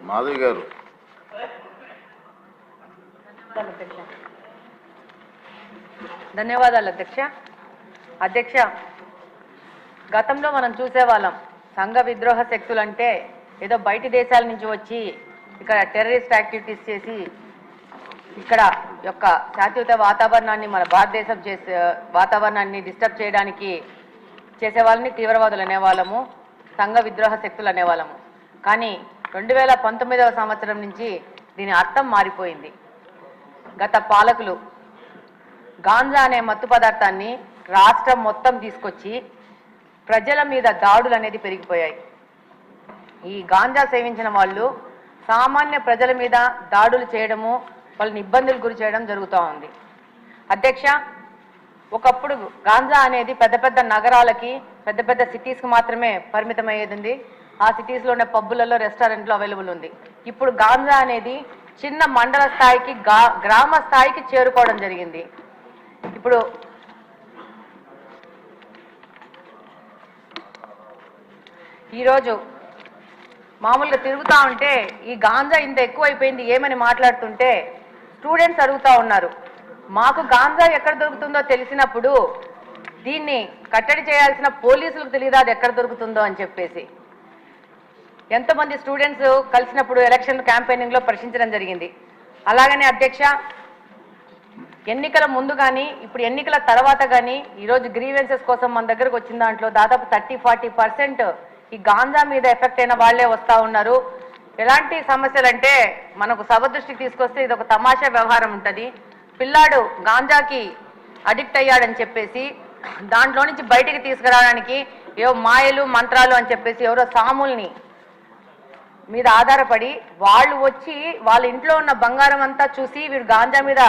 మాధవి గారు. ధన్యవాదాలు అధ్యక్ష. అధ్యక్ష, గతంలో మనం చూసేవాళ్ళం సంఘ విద్రోహ శక్తులు అంటే ఏదో బయటి దేశాల నుంచి వచ్చి ఇక్కడ టెర్రరిస్ట్ యాక్టివిటీస్ చేసి ఇక్కడ యొక్క శాంతియుత వాతావరణాన్ని మన భారతదేశం వాతావరణాన్ని డిస్టర్బ్ చేయడానికి చేసే వాళ్ళని తీవ్రవాదులు అనేవాళ్ళము, సంఘ విద్రోహ శక్తులు అనేవాళ్ళము. కానీ 2019వ సంవత్సరం నుంచి దీని అర్థం మారిపోయింది. గత పాలకులు గాంజా అనే మత్తు పదార్థాన్ని రాష్ట్రం మొత్తం తీసుకొచ్చి ప్రజల మీద దాడులు అనేది పెరిగిపోయాయి. ఈ గాంజా సేవించిన వాళ్ళు సామాన్య ప్రజల మీద దాడులు చేయడము, వాళ్ళని ఇబ్బందులు గురి చేయడం జరుగుతూ ఉంది. అధ్యక్ష, ఒకప్పుడు గాంజా అనేది పెద్ద పెద్ద నగరాలకి, పెద్ద పెద్ద సిటీస్కి మాత్రమే పరిమితమయ్యేది ఉంది. ఆ సిటీస్లోనే పబ్బులలో, రెస్టారెంట్లో అవైలబుల్ ఉంది. ఇప్పుడు గాంజా అనేది చిన్న మండల స్థాయికి, గ్రామ స్థాయికి చేరుకోవడం జరిగింది. ఇప్పుడు ఈరోజు మామూలుగా తిరుగుతూ ఉంటే ఈ గాంజా ఇంత ఎక్కువైపోయింది ఏమని మాట్లాడుతుంటే స్టూడెంట్స్ అడుగుతూ ఉన్నారు, మాకు గాంజా ఎక్కడ దొరుకుతుందో తెలిసినప్పుడు దీన్ని కట్టడి చేయాల్సిన పోలీసులకు తెలియదు అది ఎక్కడ దొరుకుతుందో అని చెప్పేసి. ఎంతోమంది స్టూడెంట్స్ కలిసినప్పుడు ఎలక్షన్ క్యాంపెయినింగ్లో ప్రశ్నించడం జరిగింది. అలాగనే అధ్యక్ష, ఎన్నికల ముందు కానీ ఇప్పుడు ఎన్నికల తర్వాత కానీ ఈరోజు గ్రీవెన్సెస్ కోసం మన దగ్గరకు వచ్చిన దాంట్లో దాదాపు 30-40% ఈ గాంజా మీద ఎఫెక్ట్ అయిన వాళ్లే వస్తూ ఉన్నారు. ఎలాంటి సమస్యలు అంటే మనకు సభ దృష్టికి తీసుకొస్తే ఇది ఒక తమాషా వ్యవహారం ఉంటుంది. పిల్లాడు గాంజాకి అడిక్ట్ అయ్యాడని చెప్పేసి దాంట్లో నుంచి బయటికి తీసుకురావడానికి ఏవో మాయలు మంత్రాలు అని చెప్పేసి ఎవరో సాముల్ని మీద ఆధారపడి వాళ్ళు వచ్చి వాళ్ళ ఇంట్లో ఉన్న బంగారం అంతా చూసి వీడు గాంజా మీద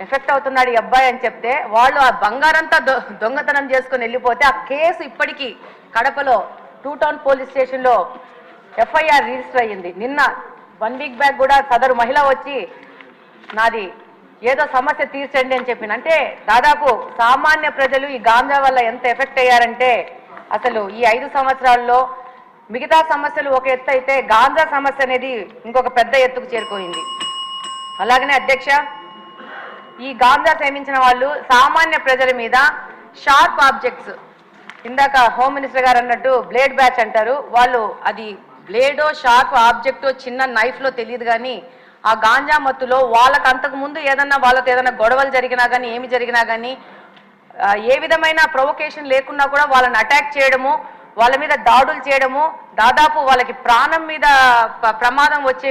ఎఫెక్ట్ అవుతున్నాడు ఈ అబ్బాయి అని చెప్తే వాళ్ళు ఆ బంగారంతా దొంగతనం చేసుకుని వెళ్ళిపోతే ఆ కేసు ఇప్పటికీ కడపలో 2 టౌన్ పోలీస్ స్టేషన్లో FIR రిజిస్టర్ అయ్యింది. నిన్న 1 వీక్ బ్యాక్ కూడా సదరు మహిళ వచ్చి నాది ఏదో సమస్య తీర్చండి అని చెప్పింది. అంటే దాదాపు సామాన్య ప్రజలు ఈ గాంజా వల్ల ఎంత ఎఫెక్ట్ అయ్యారంటే అసలు ఈ 5 సంవత్సరాల్లో మిగతా సమస్యలు ఒక ఎత్తు అయితే గాంజా సమస్య అనేది ఇంకొక పెద్ద ఎత్తుకు చేరుకోయింది. అలాగనే అధ్యక్ష, ఈ గాంజా సేవించిన వాళ్ళు సామాన్య ప్రజల మీద షార్ప్ ఆబ్జెక్ట్స్, ఇందాక హోమ్ మినిస్టర్ గారు అన్నట్టు బ్లేడ్ బ్యాచ్ అంటారు, వాళ్ళు అది బ్లేడో షార్ప్ ఆబ్జెక్టో చిన్న నైఫ్లో తెలియదు కానీ ఆ గాంజా మత్తులో వాళ్ళకు అంతకు ముందు వాళ్ళతో ఏదైనా గొడవలు జరిగినా కానీ ఏమి జరిగినా కానీ ఏ విధమైన ప్రొవొకేషన్ లేకున్నా కూడా వాళ్ళని అటాక్ చేయడము, వాళ్ళ మీద దాడులు చేయడము, దాదాపు వాళ్ళకి ప్రాణం మీద ప్రమాదం వచ్చే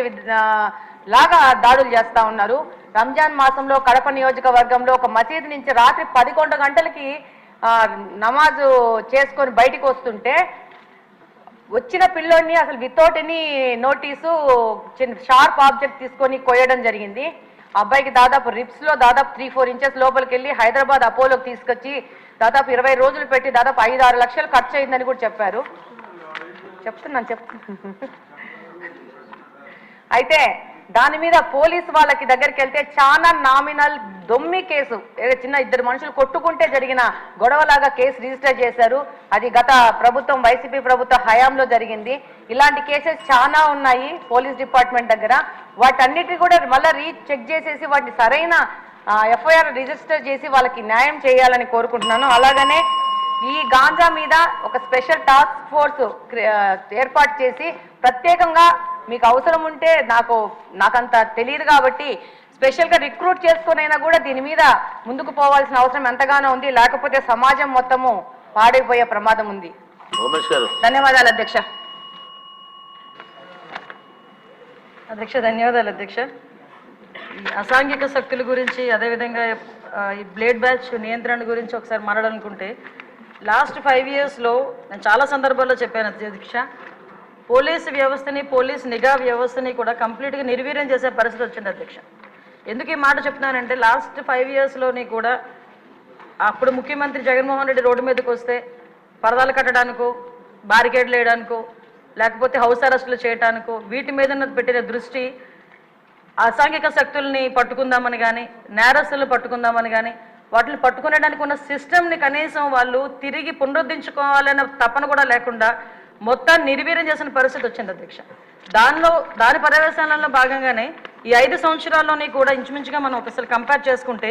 లాగా దాడులు చేస్తూ ఉన్నారు. రంజాన్ మాసంలో కడప నియోజకవర్గంలో ఒక మసీదు నుంచి రాత్రి 11 గంటలకి నమాజు చేసుకొని బయటికి వస్తుంటే వచ్చిన పిల్లోడిని అసలు without any notice sharp object తీసుకొని కొయ్యడం జరిగింది. అబ్బాయికి దాదాపు రిప్స్లో దాదాపు 3-4 ఇంచెస్ లోపలికి వెళ్ళి హైదరాబాద్ అపోలోకి తీసుకొచ్చి దాదాపు 20 రోజులు పెట్టి దాదాపు 5-6 లక్షలు ఖర్చు అయిందని కూడా చెప్పారు. చెప్తున్నాను. అయితే దాని మీద పోలీసు వాళ్ళకి దగ్గరికి వెళ్తే చాలా నామినల్ దొమ్మి కేసు, చిన్న 2 మనుషులు కొట్టుకుంటే జరిగిన గొడవలాగా కేసు రిజిస్టర్ చేశారు. అది గత ప్రభుత్వం వైసీపీ ప్రభుత్వ హయాంలో జరిగింది. ఇలాంటి కేసెస్ చాలా ఉన్నాయి పోలీస్ డిపార్ట్మెంట్ దగ్గర. వాటన్నిటిని కూడా మళ్ళీ చెక్ చేసేసి వాటిని సరైన FIR రిజిస్టర్ చేసి వాళ్ళకి న్యాయం చేయాలని కోరుకుంటున్నాను. అలాగనే ఈ గాంజా మీద ఒక స్పెషల్ టాస్క్ ఫోర్స్ ఏర్పాటు చేసి ప్రత్యేకంగా మీకు అవసరం ఉంటే నాకంత తెలియదు కాబట్టి స్పెషల్గా రిక్రూట్ చేసుకునైనా కూడా దీని మీద ముందుకు పోవాల్సిన అవసరం ఎంతగానో ఉంది. లేకపోతే సమాజం మొత్తము పాడైపోయే ప్రమాదం ఉంది. ధన్యవాదాలు అధ్యక్ష. ధన్యవాదాలు అధ్యక్ష. అసాంఘిక శక్తుల గురించి అదేవిధంగా ఈ బ్లేడ్ బ్యాచ్ నియంత్రణ గురించి ఒకసారి మాట్లాడాలనుకుంటే లాస్ట్ 5 ఇయర్స్లో నేను చాలా సందర్భాల్లో చెప్పాను అధ్యక్ష, పోలీసు వ్యవస్థని, పోలీస్ నిఘా వ్యవస్థని కూడా కంప్లీట్గా నిర్వీర్యం చేసే పరిస్థితి వచ్చింది అధ్యక్ష. ఎందుకు ఈ మాట చెప్తున్నానంటే లాస్ట్ 5 ఇయర్స్లోని కూడా అప్పుడు ముఖ్యమంత్రి జగన్మోహన్ రెడ్డి రోడ్డు మీదకి వస్తే పరదాలు కట్టడానికో, బారికేడ్లు వేయడానికో, లేకపోతే హౌస్ అరెస్టులు చేయడానికో వీటి మీద పెట్టిన దృష్టి అసాంఘిక శక్తుల్ని పట్టుకుందామని కానీ, నేరస్తులను పట్టుకుందామని కానీ, వాటిని పట్టుకునేడానికి ఉన్న సిస్టమ్ని కనీసం వాళ్ళు తిరిగి పునరుద్ధరించుకోవాలన్న తపన కూడా లేకుండా మొత్తాన్ని నిర్వీర్యం చేసిన పరిస్థితి వచ్చింది అధ్యక్ష. దాని పర్యవేక్షణలో భాగంగానే ఈ 5 సంవత్సరాల్లోని కూడా ఇంచుమించుగా మనం ఒకసారి కంపేర్ చేసుకుంటే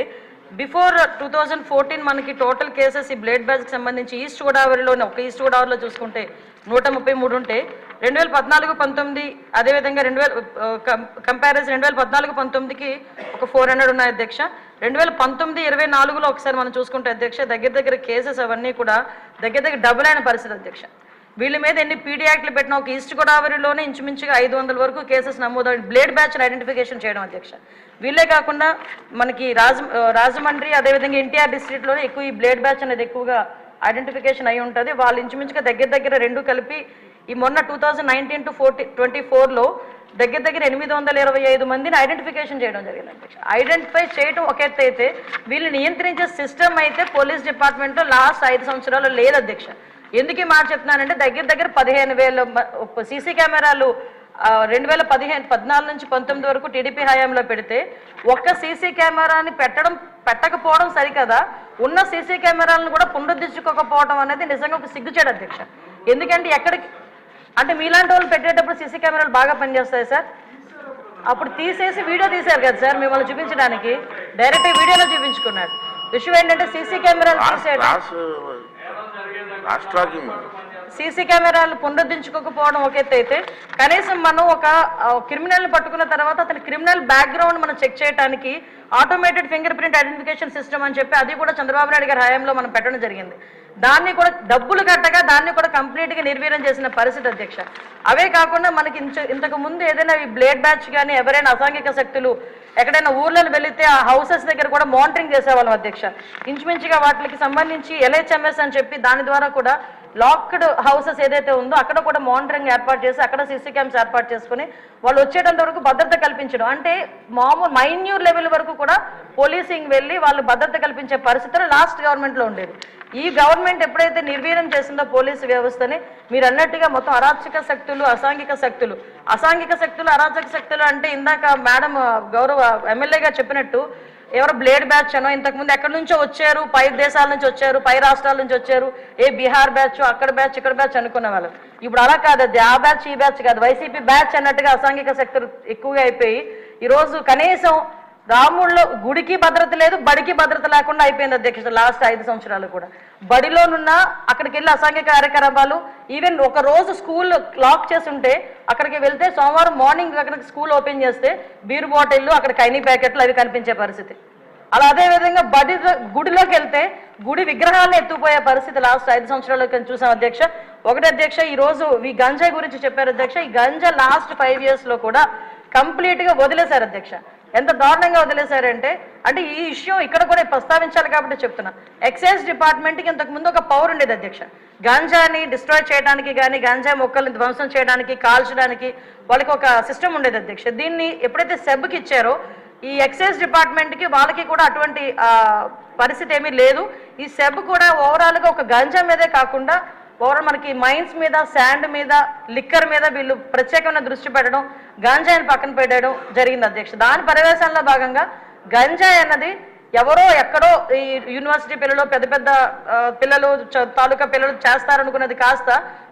బిఫోర్ 2014 మనకి టోటల్ కేసెస్ ఈ బ్లేడ్ బ్యాచ్కి సంబంధించి ఈస్ట్ గోదావరిలోనే ఒక ఈస్ట్ గోదావరిలో చూసుకుంటే 133 ఉంటే 2014-19 అదేవిధంగా 2000 కంపారిజన్ 2014-19కి ఒక 400 ఉన్నాయి అధ్యక్ష. 2019-24లో ఒకసారి మనం చూసుకుంటే అధ్యక్ష దగ్గర కేసెస్ అవన్నీ కూడా దగ్గర డబుల్ అయిన పరిస్థితి అధ్యక్ష. వీళ్ళ మీద ఎన్ని పీడీ యాక్ట్లు పెట్టినా ఒక ఈస్ట్ గోదావరిలోనే ఇంచుమించుగా 500 వరకు కేసెస్ నమోదు బ్లేడ్ బ్యాచ్ని ఐడెంటిఫికేషన్ చేయడం అధ్యక్ష. వీళ్ళే కాకుండా మనకి రాజమండ్రి అదేవిధంగా ఎన్టీఆర్ డిస్ట్రిక్ట్లోనే ఎక్కువ ఈ బ్లేడ్ బ్యాచ్ అనేది ఎక్కువగా ఐడెంటిఫికేషన్ అయి ఉంటుంది. వాళ్ళు ఇంచుమించుగా దగ్గర రెండు కలిపి ఈ మొన్న 2019-24లో దగ్గర 825 మందిని ఐడెంటిఫికేషన్ చేయడం జరిగింది అధ్యక్ష. ఐడెంటిఫై చేయడం ఒక ఎత్తు అయితే వీళ్ళు నియంత్రించే సిస్టమ్ అయితే పోలీస్ డిపార్ట్మెంట్లో లాస్ట్ 5 సంవత్సరాలు లేదు అధ్యక్ష. ఎందుకు ఈ మాట చెప్తున్నానంటే దగ్గర 15,000 సీసీ కెమెరాలు 2014-19 వరకు టీడీపీ హయాంలో పెడితే ఒక్క సీసీ కెమెరాని పెట్టకపోవడం సరికదా, ఉన్న సీసీ కెమెరాలను కూడా పునరుద్ధరించుకోకపోవడం అనేది నిజంగా ఒక సిగ్గుచేడు అధ్యక్ష. ఎందుకంటే ఎక్కడికి అంటే మీలాంటి వాళ్ళు పెట్టేటప్పుడు సీసీ కెమెరాలు బాగా పనిచేస్తాయి సార్. అప్పుడు తీసేసి వీడియో తీశారు కదా సార్ మిమ్మల్ని చూపించడానికి, డైరెక్ట్ వీడియోలో చూపించుకున్నారు. విషయం ఏంటంటే సీసీ కెమెరాలు తీసేయడం, సీసీ కెమెరాలు పునరుద్ధరించుకోకపోవడం ఒక ఎత్తు అయితే కనీసం మనం ఒక క్రిమినల్ని పట్టుకున్న తర్వాత అతని క్రిమినల్ బ్యాక్గ్రౌండ్ మనం చెక్ చేయడానికి automated finger print identification system అని చెప్పి అది కూడా చంద్రబాబు నాయుడు గారి హయాంలో మనం పెట్టడం జరిగింది. దాన్ని కూడా డబ్బులు కట్టగా దాన్ని కూడా కంప్లీట్గా నిర్వీర్యం చేసిన పరిస్థితి అధ్యక్ష. అవే కాకుండా మనకి ఇంతకు ముందు ఏదైనా ఈ బ్లేడ్ బ్యాచ్ కానీ ఎవరైనా అసాంఘిక శక్తులు ఎక్కడైనా ఊర్లను వెళితే ఆ హౌసెస్ దగ్గర కూడా మానిటరింగ్ చేసేవాళ్ళం అధ్యక్ష. ఇంచుమించుగా వాటికి సంబంధించి LHMS అని చెప్పి దాని ద్వారా కూడా లాక్డ్ హౌసెస్ ఏదైతే ఉందో అక్కడ కూడా మానిటరింగ్ ఏర్పాటు చేసి అక్కడ సీసీ క్యామ్స్ ఏర్పాటు చేసుకుని వాళ్ళు వచ్చేటంత వరకు భద్రత కల్పించడం, అంటే మామూలు మైన్యూర్ లెవెల్ వరకు కూడా పోలీసింగ్ వెళ్ళి వాళ్ళు భద్రత కల్పించే పరిస్థితులు లాస్ట్ గవర్నమెంట్లో ఉండేది. ఈ గవర్నమెంట్ ఎప్పుడైతే నిర్వీర్యం చేసిందో పోలీసు వ్యవస్థని, మీరు అన్నట్టుగా మొత్తం అరాచక శక్తులు అసాంఘిక శక్తులు అరాచక శక్తులు అంటే ఇందాక మేడం గౌరవ ఎమ్మెల్యే గారు చెప్పినట్టు ఎవరో బ్లేడ్ బ్యాచ్ అనో ఇంతకుముందు ఎక్కడి నుంచో వచ్చారు, పై దేశాల నుంచి వచ్చారు, పై రాష్ట్రాల నుంచి వచ్చారు, బీహార్ బ్యాచ్ అక్కడ బ్యాచ్ ఇక్కడ బ్యాచ్ అనుకునే వాళ్ళు. ఇప్పుడు అలా కాదు, అది ఆ బ్యాచ్ ఈ బ్యాచ్ కాదు, వైసీపీ బ్యాచ్ అన్నట్టుగా అసాంఘిక శక్తులు ఎక్కువగా అయిపోయి ఈరోజు కనీసం రాముల్లో గుడికి భద్రత లేదు, బడికి భద్రత లేకుండా అయిపోయింది అధ్యక్ష. లాస్ట్ 5 సంవత్సరాలు కూడా బడిలోనున్న అక్కడికి వెళ్ళి అసాంఘిక కార్యకలాపాలు, ఈవెన్ ఒక రోజు స్కూల్ లాక్ చేసి ఉంటే అక్కడికి వెళ్తే సోమవారం మార్నింగ్ అక్కడికి స్కూల్ ఓపెన్ చేస్తే బీరు బాటిళ్ళు అక్కడ కైనీ ప్యాకెట్లు అవి కనిపించే పరిస్థితి. అలా అదేవిధంగా గుడిలోకి వెళ్తే గుడి విగ్రహాలను ఎత్తుకుపోయే పరిస్థితి లాస్ట్ 5 సంవత్సరాలు చూసాం అధ్యక్ష. ఒకటి అధ్యక్ష, ఈరోజు ఈ గంజాయి గురించి చెప్పారు అధ్యక్ష. ఈ గంజా లాస్ట్ 5 yearsలో కూడా కంప్లీట్గా వదిలేశారు అధ్యక్ష. ఎంత దారుణంగా వదిలేశారంటే అంటే ఈ ఇష్యూ ఇక్కడ కూడా ప్రస్తావించాలి కాబట్టి చెప్తున్నా. ఎక్సైజ్ డిపార్ట్మెంట్కి ఇంతకుముందు ఒక పవర్ ఉండేది అధ్యక్ష, గాంజాని డిస్ట్రాయ్ చేయడానికి కానీ గాంజా మొక్కల్ని ధ్వంసం చేయడానికి కాల్చడానికి వాళ్ళకి ఒక సిస్టమ్ ఉండేది అధ్యక్ష. దీన్ని ఎప్పుడైతే సెబ్కి ఇచ్చారో ఈ ఎక్సైజ్ డిపార్ట్మెంట్కి వాళ్ళకి కూడా అటువంటి పరిస్థితి ఏమీ లేదు. ఈ సెబ్ కూడా ఓవరాల్గా ఒక గంజా మీదే కాకుండా ఓవరాల్ మనకి మైన్స్ మీద, శాండ్ మీద, లిక్కర్ మీద వీళ్ళు ప్రత్యేకమైన దృష్టి పెట్టడం, గంజాయిని పక్కన పెట్టడం జరిగింది అధ్యక్ష. దాని పర్యవేక్షణలో భాగంగా గంజాయి అన్నది ఎవరో ఎక్కడో ఈ యూనివర్సిటీ పిల్లలు పెద్ద పెద్ద పిల్లలు తాలూకా పిల్లలు చేస్తారనుకున్నది కాస్త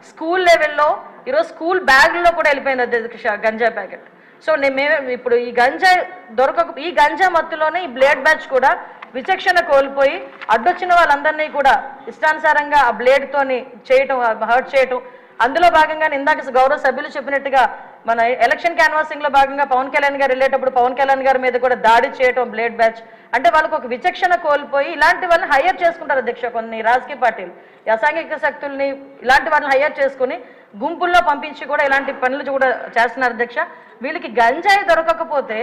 స్కూల్ లెవెల్లో ఈరోజు స్కూల్ బ్యాగ్లో కూడా వెళ్ళిపోయింది అధ్యక్ష గంజాయి ప్యాకెట్. సో మేము ఇప్పుడు ఈ గంజాయి ఈ గంజా మత్తులోనే ఈ బ్లేడ్ బ్యాచ్ కూడా విచక్షణ కోల్పోయి అడ్డొచ్చిన వాళ్ళందరినీ కూడా ఇష్టానుసారంగా ఆ బ్లేడ్తోని చేయటం, హర్ట్ చేయటం. అందులో భాగంగా ఇందాక గౌరవ సభ్యులు చెప్పినట్టుగా మన ఎలక్షన్ క్యాన్వాసింగ్లో భాగంగా పవన్ కళ్యాణ్ గారు వెళ్ళేటప్పుడు పవన్ కళ్యాణ్ గారి మీద కూడా దాడి చేయటం బ్లేడ్ బ్యాచ్. అంటే వాళ్ళకు ఒక విచక్షణ కోల్పోయి ఇలాంటి వాళ్ళని హైయర్ చేసుకుంటారు అధ్యక్ష. కొన్ని రాజకీయ పార్టీలు అసాంఘిక శక్తుల్ని ఇలాంటి వాళ్ళని హైయర్ చేసుకుని గుంపుల్లో పంపించి కూడా ఇలాంటి పనులు కూడా చేస్తున్నారు అధ్యక్ష. వీళ్ళకి గంజాయి దొరకకపోతే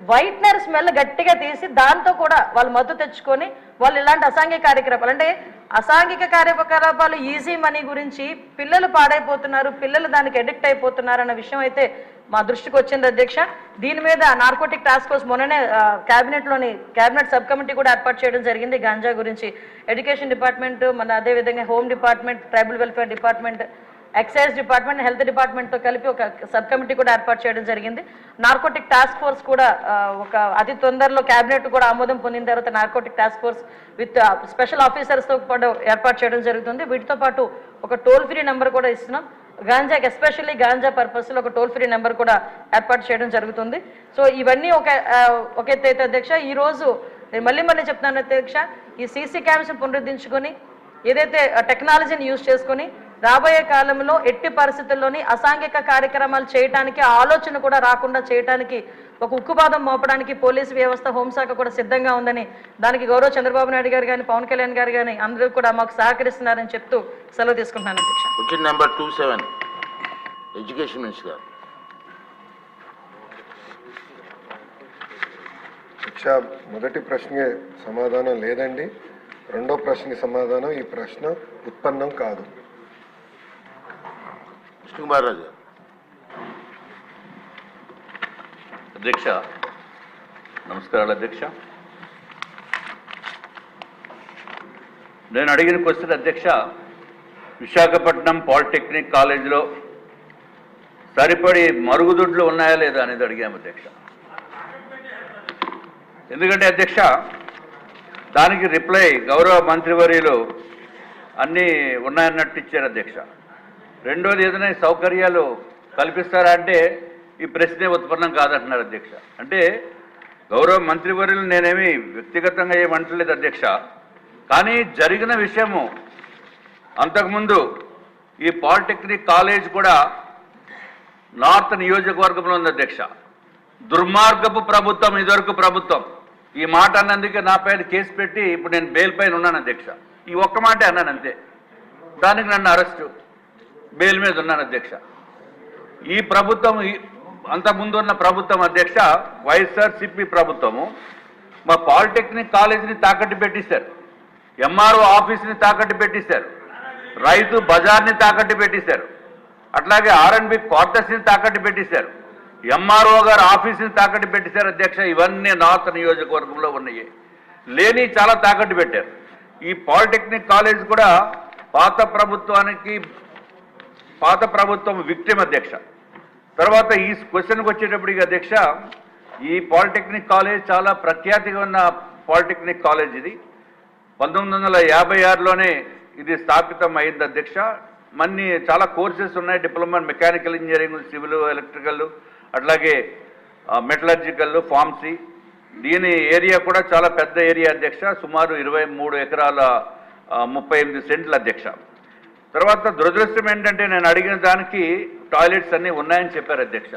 వైట్నర్ స్మెల్ గట్టిగా తీసి దాంతో కూడా వాళ్ళు మత్తు తెచ్చుకొని వాళ్ళు ఇలాంటి అసాంఘిక కార్యకలాపాలు, అంటే అసాంఘిక కార్యకలాపాలు ఈజీ మనీ గురించి పిల్లలు పాడైపోతున్నారు, పిల్లలు దానికి అడిక్ట్ అయిపోతున్నారు అన్న విషయం అయితే మా దృష్టికి వచ్చింది అధ్యక్ష. దీని మీద నార్కోటిక్ టాస్క్ ఫోర్స్ మొన్ననే క్యాబినెట్ సబ్ కమిటీ కూడా ఏర్పాటు చేయడం జరిగింది. గాంజా గురించి ఎడ్యుకేషన్ డిపార్ట్మెంట్, మన అదేవిధంగా home department, tribal welfare department, excise department, health డిపార్ట్మెంట్తో కలిపి ఒక సబ్ కమిటీ కూడా ఏర్పాటు చేయడం జరిగింది. నార్కోటిక్ టాస్క్ ఫోర్స్ కూడా ఒక అతి తొందరలో క్యాబినెట్ కూడా ఆమోదం పొందిన తర్వాత narcotic task force with special ఆఫీసర్స్తో పాటు ఏర్పాటు చేయడం జరుగుతుంది. వీటితో పాటు ఒక టోల్ ఫ్రీ నెంబర్ కూడా ఇస్తున్నాం. గాంజాకి ఎస్పెషల్లీ గాంజా పర్పస్లో ఒక టోల్ ఫ్రీ నెంబర్ కూడా ఏర్పాటు చేయడం జరుగుతుంది. సో ఇవన్నీ ఒక ఎత్తు అయితే అధ్యక్ష, ఈరోజు నేను మళ్ళీ చెప్తున్నాను అధ్యక్ష, ఈ సీసీ క్యామ్స్ని పునరుద్ధరించుకొని ఏదైతే టెక్నాలజీని యూజ్ చేసుకొని రాబోయే కాలంలో ఎట్టి పరిస్థితుల్లోని అసాంఘిక కార్యక్రమాలు చేయడానికి ఆలోచన కూడా రాకుండా చేయడానికి ఒక ఉక్కుపాదం మోపడానికి పోలీసు వ్యవస్థ, హోంశాఖ కూడా సిద్ధంగా ఉందని, దానికి గౌరవ చంద్రబాబు నాయుడు గారు కానీ పవన్ కళ్యాణ్ గారు కానీ అందరూ కూడా మాకు సహకరిస్తున్నారని చెప్తూ సెలవు తీసుకుంటున్నాను అధ్యక్ష. క్వశ్చన్ నెంబర్ 27 ఎడ్యుకేషన్ మినిస్టర్ గారు. శిక్ష మొదటి ప్రశ్నకి సమాధానం లేదండి. రెండో ప్రశ్నకి సమాధానం ఈ ప్రశ్న ఉత్పన్నం కాదు. విష్ణుకుమార్ రాజు గారు. అధ్యక్ష నమస్కారాలు అధ్యక్ష. నేను అడిగిన క్వశ్చన్ అధ్యక్ష, విశాఖపట్నం పాలిటెక్నిక్ కాలేజీలో సరిపడి మరుగుదొడ్లు ఉన్నాయా లేదా అనేది అడిగాము అధ్యక్ష. ఎందుకంటే అధ్యక్ష దానికి రిప్లై గౌరవ మంత్రివర్యులు అన్నీ ఉన్నాయన్నట్టు ఇచ్చారు అధ్యక్ష. రెండోది ఏదైనా సౌకర్యాలు కల్పిస్తారా అంటే ఈ ప్రశ్నే ఉత్పన్నం కాదంటున్నారు అధ్యక్ష. అంటే గౌరవ మంత్రివర్యులు నేనేమి వ్యక్తిగతంగా ఏమంటలేదు అధ్యక్ష, కానీ జరిగిన విషయము అంతకుముందు ఈ పాలిటెక్నిక్ కాలేజ్ కూడా నార్త్ నియోజకవర్గంలో ఉంది అధ్యక్ష. దుర్మార్గపు ప్రభుత్వం ఇదివరకు ప్రభుత్వం. ఈ మాట అన్నందుకే నా పైన కేసు పెట్టి ఇప్పుడు నేను బెయిల్ పైన ఉన్నాను అధ్యక్ష. ఈ ఒక్క మాటే అన్నాను అంతే, దానికి నన్ను అరెస్టు, బెయిల్ మీద ఉన్నాను అధ్యక్ష. ఈ ప్రభుత్వం అంతకుముందు ఉన్న ప్రభుత్వం అధ్యక్ష వైఎస్ఆర్సీపీ ప్రభుత్వము మా పాలిటెక్నిక్ కాలేజీని తాకట్టు పెట్టిస్తారు, ఎంఆర్ఓ ఆఫీస్ని తాకట్టు పెట్టిస్తారు, రైతు బజార్ని తాకట్టు పెట్టిస్తారు, అట్లాగే ఆర్ఎండ్బి క్వార్టర్స్ని తాకట్టు పెట్టిస్తారు, ఎంఆర్ఓ గారు ఆఫీస్ని తాకట్టు పెట్టిస్తారు అధ్యక్ష. ఇవన్నీ నార్త్ నియోజకవర్గంలో ఉన్నాయి. లేని చాలా తాకట్టు పెట్టారు. ఈ పాలిటెక్నిక్ కాలేజ్ కూడా పాత ప్రభుత్వం విక్టిమ్ అధ్యక్ష. తర్వాత ఈ క్వశ్చన్కి వచ్చేటప్పటికి అధ్యక్ష, ఈ పాలిటెక్నిక్ కాలేజ్ చాలా ప్రఖ్యాతిగా ఉన్న పాలిటెక్నిక్ కాలేజ్. ఇది 1956లోనే ఇది స్థాపితం అయింది అధ్యక్ష. మన్ని చాలా కోర్సెస్ ఉన్నాయి, diploma mechanical engineering, civil, electrical, అట్లాగే మెటలర్జికల్, ఫార్మసీ. దీని ఏరియా కూడా చాలా పెద్ద ఏరియా అధ్యక్ష, సుమారు 23 ఎకరాల 38 సెంట్లు అధ్యక్ష. తర్వాత దురదృష్టం ఏంటంటే నేను అడిగిన దానికి టాయిలెట్స్ అన్నీ ఉన్నాయని చెప్పారు అధ్యక్ష.